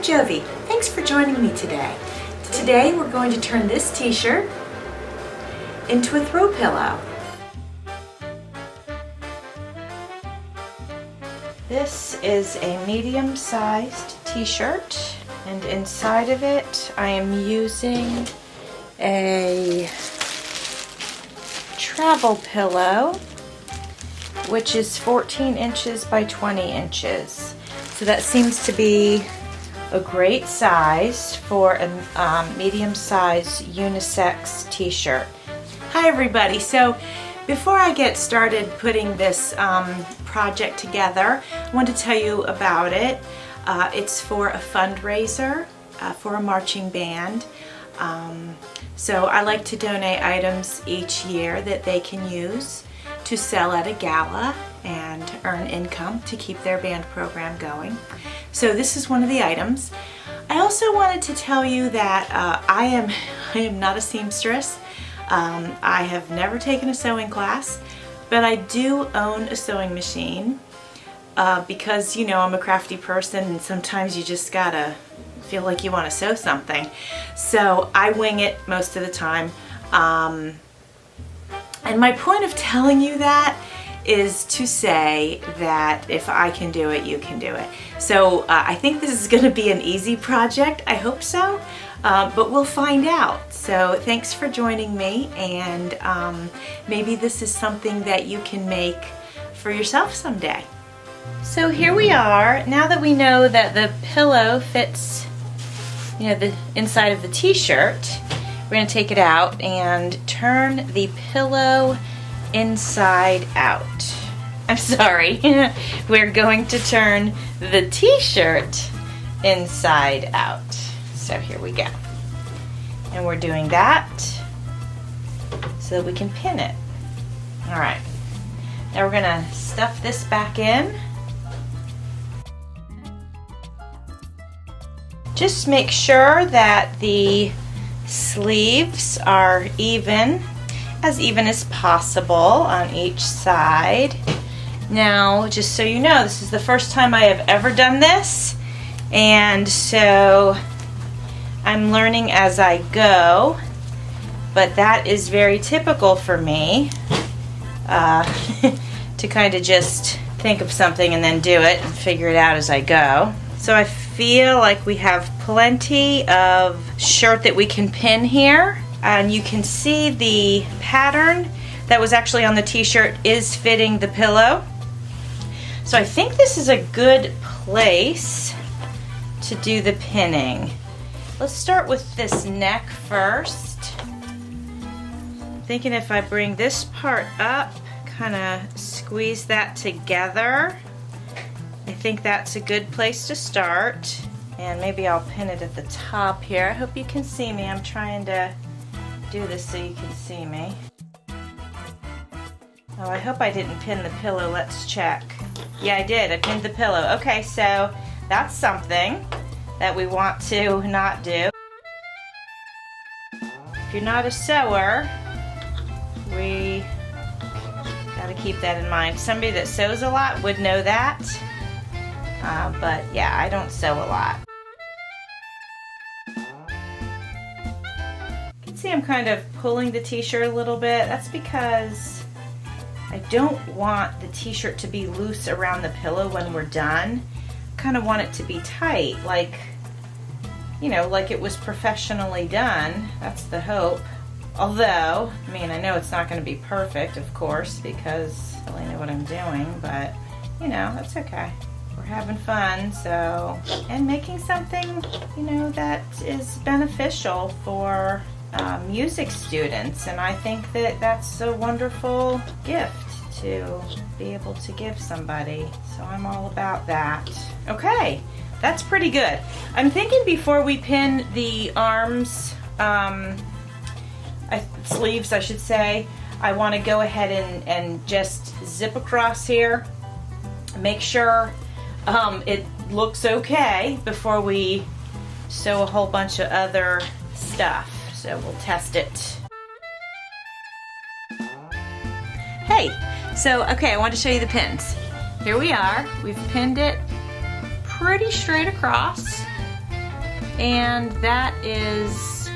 Jovi. Thanks for joining me today. Today we're going to turn this t-shirt into a throw pillow. This is a medium-sized t-shirt, and inside of it I am using a travel pillow, which is 14 inches by 20 inches. So that seems to be a great size for a medium-sized unisex t-shirt. Hi everybody. So before I get started putting this project together, I want to tell you about it. It's for a fundraiser for a marching band. So I like to donate items each year that they can use to sell at a gala and earn income to keep their band program going. So this is one of the items. I also wanted to tell you that I am not a seamstress. I have never taken a sewing class, but I do own a sewing machine because, you know, I'm a crafty person and sometimes you just gotta feel like you want to sew something. So I wing it most of the time. And my point of telling you that is to say that if I can do it, you can do it. So I think this is going to be an easy project. I hope so, but we'll find out. So thanks for joining me, and maybe this is something that you can make for yourself someday. So here we are. Now that we know that the pillow fits, you know, the inside of the t-shirt, we're going to take it out and turn the pillow inside out. I'm sorry. We're going to turn the t-shirt inside out. So here we go. And we're doing that so that we can pin it. All right. Now we're going to stuff this back in. Just make sure that the sleeves are as possible on each side. Now, just so you know, this is the first time I have ever done this, and so I'm learning as I go, but that is very typical for me, to kind of just think of something and then do it and figure it out as I go. So I feel like we have plenty of shirt that we can pin here, and you can see the pattern that was actually on the t-shirt is fitting the pillow. So I think this is a good place to do the pinning. Let's start with this neck first. I'm thinking if I bring this part up, kind of squeeze that together, I think that's a good place to start. And maybe I'll pin it at the top here. I hope you can see me. I'm trying to do this so you can see me. Oh, I hope I didn't pin the pillow. Let's check. Yeah, I did. I pinned the pillow. Okay, so that's something that we want to not do. If you're not a sewer, we gotta keep that in mind. Somebody that sews a lot would know that. But yeah, I don't sew a lot. You can see I'm kind of pulling the t-shirt a little bit. That's because I don't want the t-shirt to be loose around the pillow when we're done. I kind of want it to be tight, like, you know, like it was professionally done. That's the hope. Although, I mean, I know it's not going to be perfect, of course, because I really know what I'm doing, but, you know, that's okay. We're having fun, so, and making something, you know, that is beneficial for music students, and I think that that's a wonderful gift to be able to give somebody, so I'm all about that. Okay, that's pretty good. I'm thinking before we pin the arms, sleeves I should say, I want to go ahead and just zip across here, make sure it looks okay before we sew a whole bunch of other stuff. So we'll test it. Hey, so okay, I want to show you the pins. Here we are. We've pinned it pretty straight across. And that is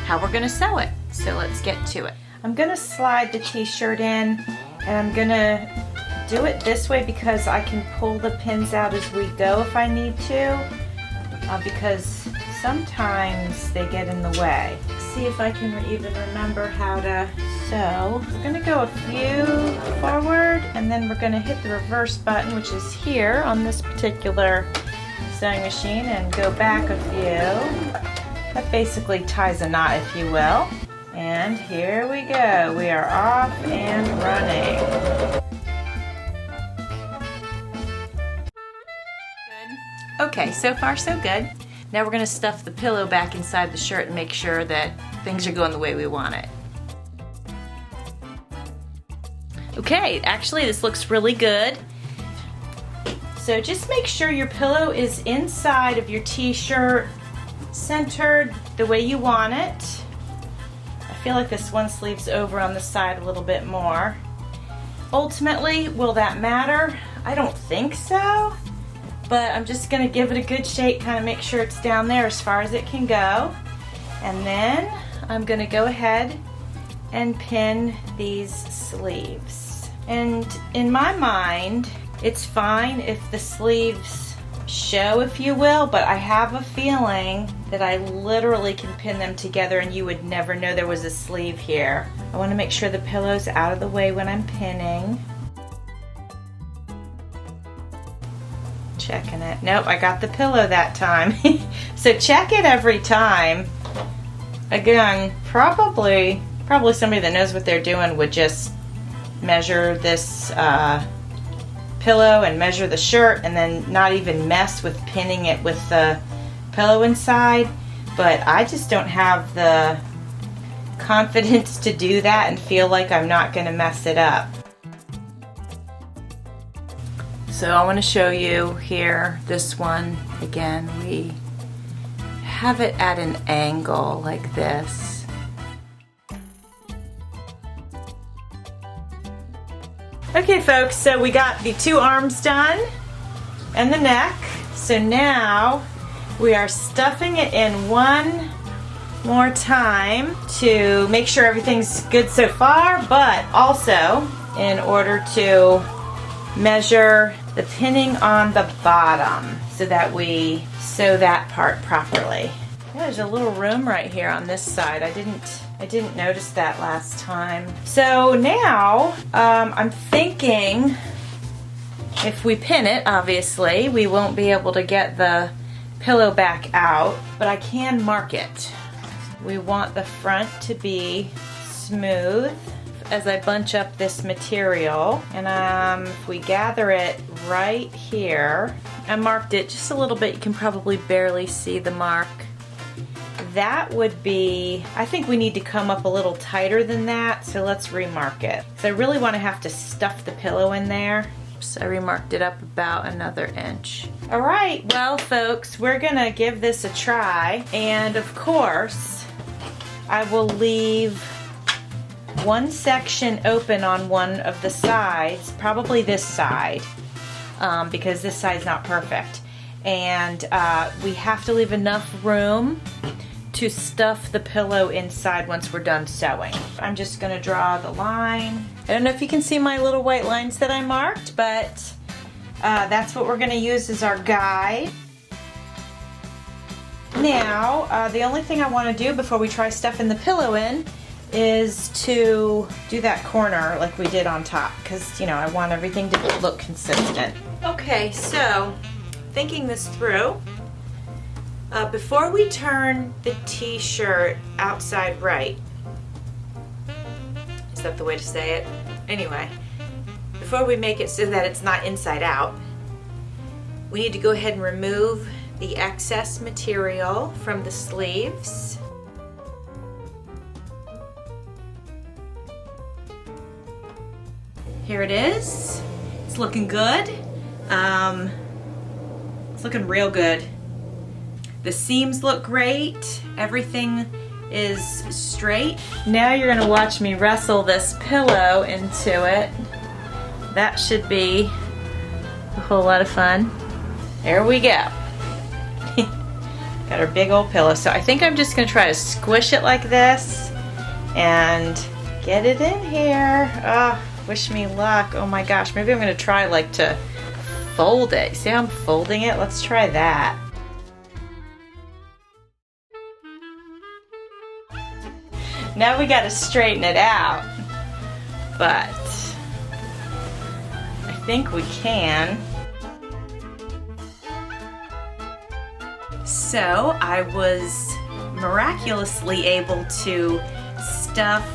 how we're gonna sew it. So let's get to it. I'm gonna slide the t-shirt in, and I'm gonna do it this way because I can pull the pins out as we go if I need to, because sometimes they get in the way. See if I can even remember how to sew. We're gonna go a few forward, and then we're gonna hit the reverse button, which is here on this particular sewing machine, and go back a few. That basically ties a knot, if you will. And here we go. We are off and running. Good. Okay, so far so good. Now we're gonna stuff the pillow back inside the shirt and make sure that things are going the way we want it. Okay, actually this looks really good. So just make sure your pillow is inside of your t-shirt, centered the way you want it. I feel like this one sleeve's over on the side a little bit more. Ultimately, will that matter? I don't think so, but I'm just gonna give it a good shake, kind of make sure it's down there as far as it can go. And then I'm gonna go ahead and pin these sleeves. And in my mind, it's fine if the sleeves show, if you will, but I have a feeling that I literally can pin them together and you would never know there was a sleeve here. I want to make sure the pillow's out of the way when I'm pinning. Checking it. Nope, I got the pillow that time. So check it every time. Again, probably somebody that knows what they're doing would just measure this pillow and measure the shirt and then not even mess with pinning it with the pillow inside, but I just don't have the confidence to do that and feel like I'm not going to mess it up. So I want to show you here, this one again, we have it at an angle like this. Okay folks, so we got the two arms done and the neck. So now we are stuffing it in one more time to make sure everything's good so far, but also in order to measure the pinning on the bottom so that we sew that part properly. Yeah, there's a little room right here on this side. I didn't notice that last time. So now I'm thinking if we pin it, obviously, we won't be able to get the pillow back out, but I can mark it. We want the front to be smooth as I bunch up this material. And if we gather it right here, I marked it just a little bit. You can probably barely see the mark. That would be, I think we need to come up a little tighter than that, so let's remark it. So I really want to have to stuff the pillow in there. So I remarked it up about another inch. All right, well folks, we're gonna give this a try, and of course, I will leave one section open on one of the sides, probably this side, because this side's not perfect. And we have to leave enough room to stuff the pillow inside once we're done sewing. I'm just gonna draw the line. I don't know if you can see my little white lines that I marked, but that's what we're gonna use as our guide. Now, the only thing I wanna do before we try stuffing the pillow in is to do that corner like we did on top, because, you know, I want everything to look consistent. Okay, so thinking this through, before we turn the t-shirt outside right, is that the way to say it? Anyway, before we make it so that it's not inside out, we need to go ahead and remove the excess material from the sleeves. Here it is. It's looking good. It's looking real good. The seams look great. Everything is straight. Now you're gonna watch me wrestle this pillow into it. That should be a whole lot of fun. There we go. Got our big old pillow. So I think I'm just gonna try to squish it like this and get it in here. Oh, wish me luck. Oh my gosh, maybe I'm gonna try like to fold it. See how I'm folding it? Let's try that. Now we gotta straighten it out, but I think we can. So I was miraculously able to stuff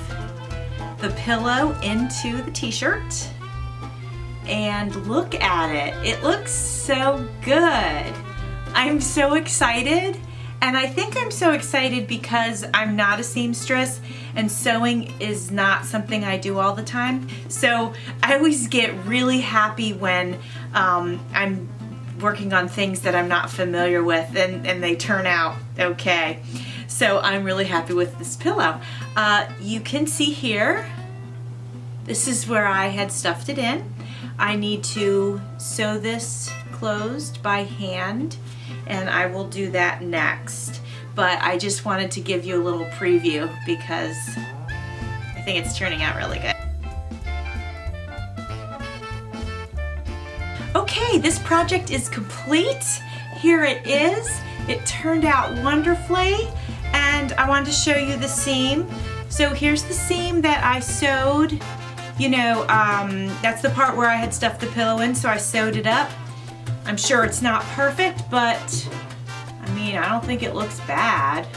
the pillow into the t-shirt, and look at it. It looks so good. I'm so excited. And I think I'm so excited because I'm not a seamstress and sewing is not something I do all the time. So I always get really happy when I'm working on things that I'm not familiar with and they turn out okay. So I'm really happy with this pillow. You can see here, this is where I had stuffed it in. I need to sew this closed by hand, and I will do that next. But I just wanted to give you a little preview because I think it's turning out really good. Okay, this project is complete. Here it is. It turned out wonderfully, and I wanted to show you the seam. So here's the seam that I sewed. You know, that's the part where I had stuffed the pillow in, so I sewed it up. I'm sure it's not perfect, but I mean, I don't think it looks bad.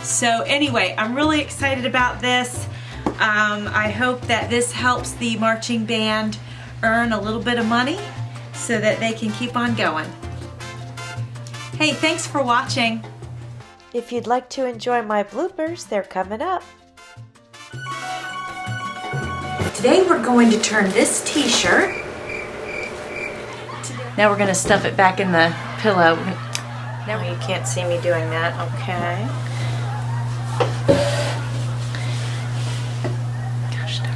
So anyway, I'm really excited about this. I hope that this helps the marching band earn a little bit of money so that they can keep on going. Hey, thanks for watching. If you'd like to enjoy my bloopers, they're coming up. Today we're going to turn this t-shirt. Now we're going to stuff it back in the pillow. Now you can't see me doing that, okay. Gosh darn.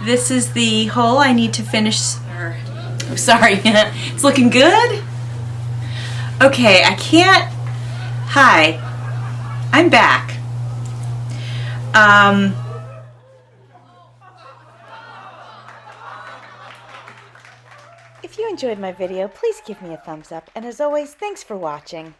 This is the hole I need to finish. Oh, sorry, it's looking good. Okay, I can't. Hi, I'm back. If you enjoyed my video, please give me a thumbs up, and as always, thanks for watching.